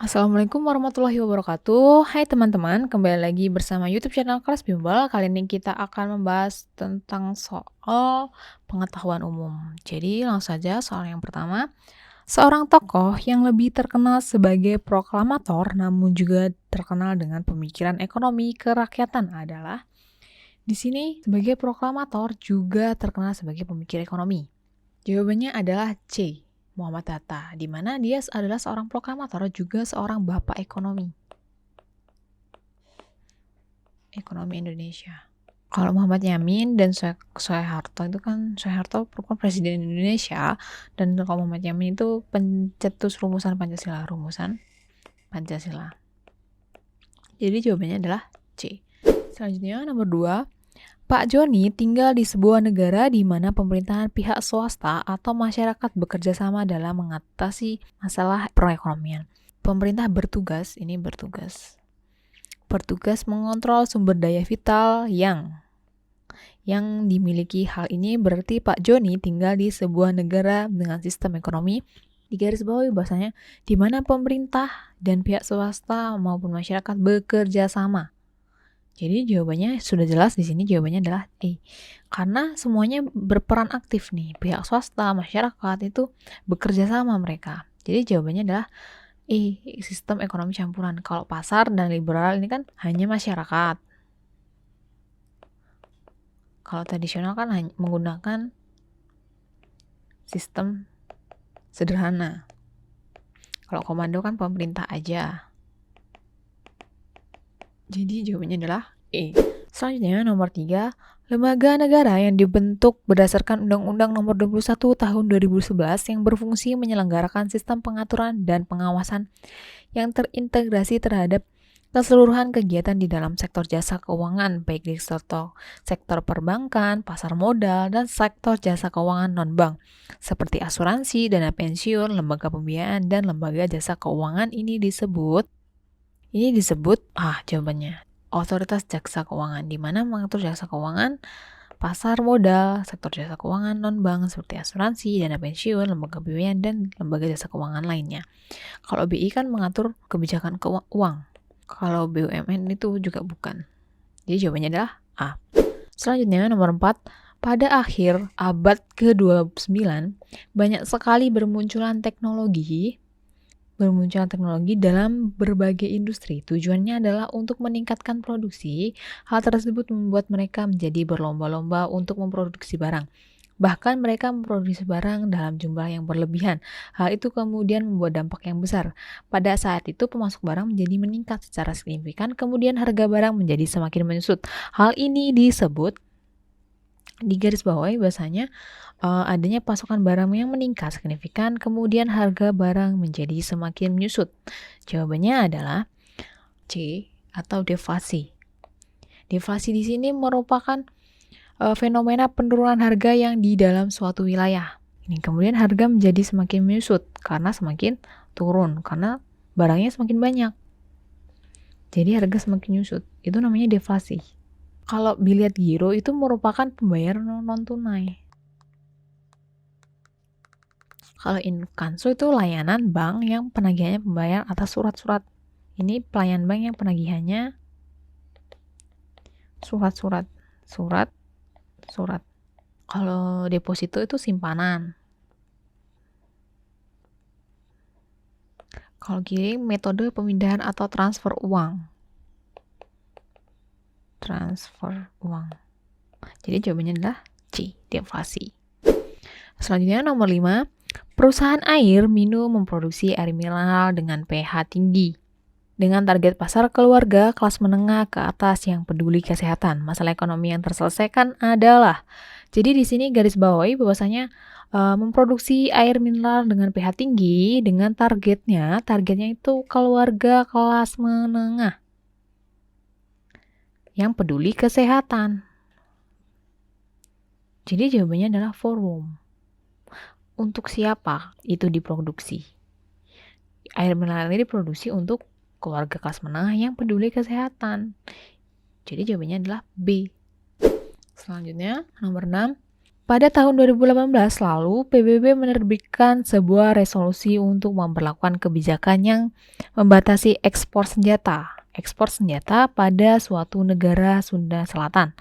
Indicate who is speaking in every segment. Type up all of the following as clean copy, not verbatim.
Speaker 1: Assalamualaikum warahmatullahi wabarakatuh. Hai teman-teman, kembali lagi bersama YouTube channel Kelas Bimbel. Kali ini kita akan membahas tentang soal pengetahuan umum. Jadi langsung saja soal yang pertama. Seorang tokoh yang lebih terkenal sebagai proklamator namun juga terkenal dengan pemikiran ekonomi kerakyatan adalah di sini sebagai proklamator juga terkenal sebagai pemikir ekonomi. Jawabannya adalah C. Muhammad Hatta, di mana dia adalah seorang proklamator juga seorang bapak ekonomi Indonesia. Kalau Muhammad Yamin dan Soeharto itu kan Soeharto merupakan presiden Indonesia, dan kalau Muhammad Yamin itu pencetus rumusan Pancasila. Jadi jawabannya adalah C. Selanjutnya nomor 2. Pak Joni tinggal di sebuah negara di mana pemerintahan pihak swasta atau masyarakat bekerja sama dalam mengatasi masalah perekonomian. Pemerintah bertugas mengontrol sumber daya vital yang dimiliki. Hal ini berarti Pak Joni tinggal di sebuah negara dengan sistem ekonomi di garis bawah bahasanya di mana pemerintah dan pihak swasta maupun masyarakat bekerja sama. Jadi jawabannya sudah jelas di sini, jawabannya adalah E. Karena semuanya berperan aktif nih, pihak swasta, masyarakat itu bekerja sama mereka. Jadi jawabannya adalah E, sistem ekonomi campuran. Kalau pasar dan liberal ini kan hanya masyarakat. Kalau tradisional kan hanya menggunakan sistem sederhana. Kalau komando kan pemerintah aja. Jadi jawabannya adalah E. Selanjutnya nomor 3, lembaga negara yang dibentuk berdasarkan Undang-Undang Nomor 21 Tahun 2011 yang berfungsi menyelenggarakan sistem pengaturan dan pengawasan yang terintegrasi terhadap keseluruhan kegiatan di dalam sektor jasa keuangan, baik di sektor perbankan, pasar modal, dan sektor jasa keuangan non-bank, seperti asuransi, dana pensiun, lembaga pembiayaan, dan lembaga jasa keuangan. Ini disebut jawabannya Otoritas Jasa Keuangan, di mana mengatur jasa keuangan, pasar modal, sektor jasa keuangan non-bank seperti asuransi, dana pensiun, lembaga pembiayaan, dan lembaga jasa keuangan lainnya. Kalau BI kan mengatur kebijakan uang. Kalau BUMN itu juga bukan. Jadi jawabannya adalah A. Selanjutnya nomor 4. Pada akhir abad ke-29, banyak sekali bermunculan teknologi dalam berbagai industri. Tujuannya adalah untuk meningkatkan produksi. Hal tersebut membuat mereka menjadi berlomba-lomba untuk memproduksi barang. Bahkan mereka memproduksi barang dalam jumlah yang berlebihan. Hal itu kemudian membuat dampak yang besar. Pada saat itu pemasok barang menjadi meningkat secara signifikan, kemudian harga barang menjadi semakin menyusut. Hal ini disebut di garis bawah bahasanya adanya pasokan barang yang meningkat signifikan, kemudian harga barang menjadi semakin menyusut. Jawabannya adalah C atau deflasi. Deflasi di sini merupakan fenomena penurunan harga yang di dalam suatu wilayah. Ini kemudian harga menjadi semakin menyusut karena semakin turun, karena barangnya semakin banyak. Jadi harga semakin menyusut. Itu namanya deflasi. Kalau biliet giro itu merupakan pembayaran non-tunai. Kalau inkansu itu layanan bank yang penagihannya pembayaran atas surat-surat. Ini pelayanan bank yang penagihannya surat-surat. Kalau deposito itu simpanan. Kalau kirim metode pemindahan atau transfer uang. Jadi jawabannya adalah C, deflasi. Selanjutnya nomor 5. Perusahaan air minum memproduksi air mineral dengan pH tinggi dengan target pasar keluarga kelas menengah ke atas yang peduli kesehatan. Masalah ekonomi yang terselesaikan adalah, jadi di sini garis bawahi bahwasanya memproduksi air mineral dengan pH tinggi dengan targetnya itu keluarga kelas menengah yang peduli kesehatan. Jadi jawabannya adalah forum. Untuk siapa itu diproduksi? Air mineral ini diproduksi untuk keluarga kelas menengah yang peduli kesehatan. Jadi jawabannya adalah B. Selanjutnya, nomor 6. Pada tahun 2018 lalu, PBB menerbitkan sebuah resolusi untuk memberlakukan kebijakan yang membatasi ekspor senjata pada suatu negara Sunda Selatan.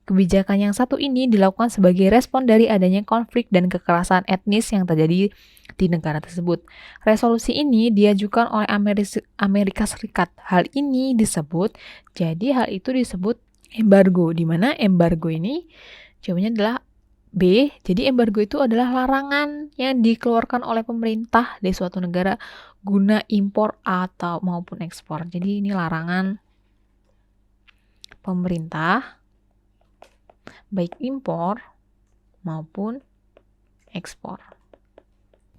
Speaker 1: Kebijakan yang satu ini dilakukan sebagai respon dari adanya konflik dan kekerasan etnis yang terjadi di negara tersebut. Resolusi ini diajukan oleh Amerika Serikat. Hal ini disebut, jadi hal itu disebut embargo, di mana embargo ini jawabannya adalah B. Jadi embargo itu adalah larangan yang dikeluarkan oleh pemerintah dari suatu negara guna impor atau maupun ekspor. Jadi ini larangan pemerintah baik impor maupun ekspor.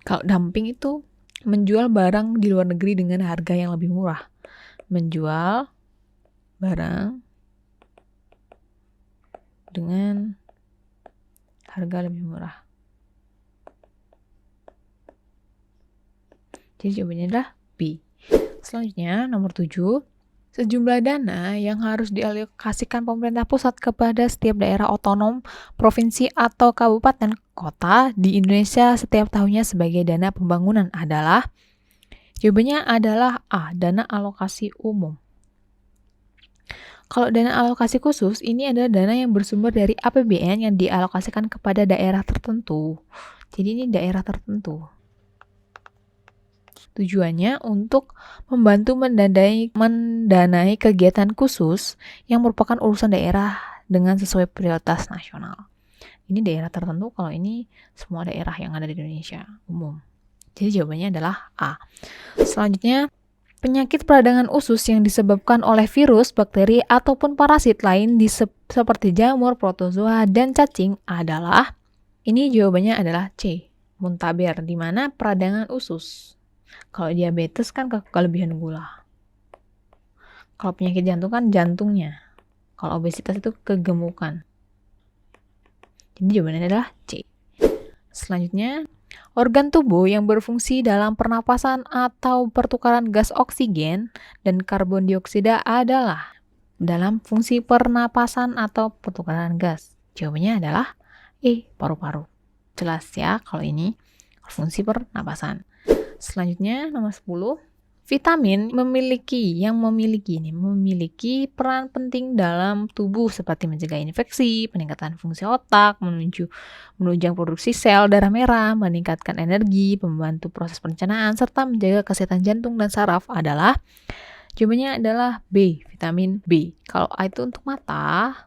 Speaker 1: Kalau dumping itu menjual barang di luar negeri dengan harga yang lebih murah. Menjual barang dengan harga lebih murah. Jadi jawabannya adalah B. Selanjutnya, nomor 7. Sejumlah dana yang harus dialokasikan pemerintah pusat kepada setiap daerah otonom, provinsi, atau kabupaten kota di Indonesia setiap tahunnya sebagai dana pembangunan adalah, jawabannya adalah A. Dana alokasi umum. Kalau dana alokasi khusus, ini adalah dana yang bersumber dari APBN yang dialokasikan kepada daerah tertentu. Jadi ini daerah tertentu. Tujuannya untuk membantu mendanai kegiatan khusus yang merupakan urusan daerah dengan sesuai prioritas nasional. Ini daerah tertentu, kalau ini semua daerah yang ada di Indonesia umum. Jadi jawabannya adalah A. Selanjutnya, penyakit peradangan usus yang disebabkan oleh virus, bakteri, ataupun parasit lain seperti jamur, protozoa, dan cacing adalah, ini jawabannya adalah C. Muntaber, di mana peradangan usus. Kalau diabetes kan kelebihan gula. Kalau penyakit jantung kan jantungnya. Kalau obesitas itu kegemukan. Jadi jawabannya adalah C. Selanjutnya, organ tubuh yang berfungsi dalam pernapasan atau pertukaran gas oksigen dan karbon dioksida adalah dalam fungsi pernapasan atau pertukaran gas. Jawabannya adalah E. Paru-paru. Jelas ya kalau ini fungsi pernapasan. Selanjutnya nomor 10. Vitamin memiliki peran penting dalam tubuh seperti mencegah infeksi, peningkatan fungsi otak, menunjang produksi sel darah merah, meningkatkan energi, membantu proses pencernaan, serta menjaga kesehatan jantung dan saraf adalah, jawabannya adalah B, vitamin B. Kalau A itu untuk mata,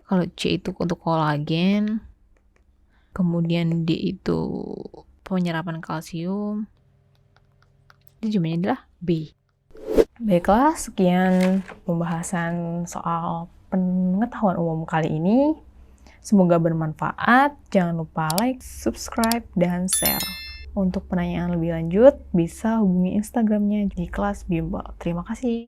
Speaker 1: kalau C itu untuk kolagen, kemudian D itu penyerapan kalsium. Jadi jawabannya adalah B. Baiklah, sekian pembahasan soal pengetahuan umum kali ini. Semoga bermanfaat. Jangan lupa like, subscribe, dan share. Untuk penanyaan lebih lanjut, bisa hubungi Instagramnya di kelas bimbel. Terima kasih.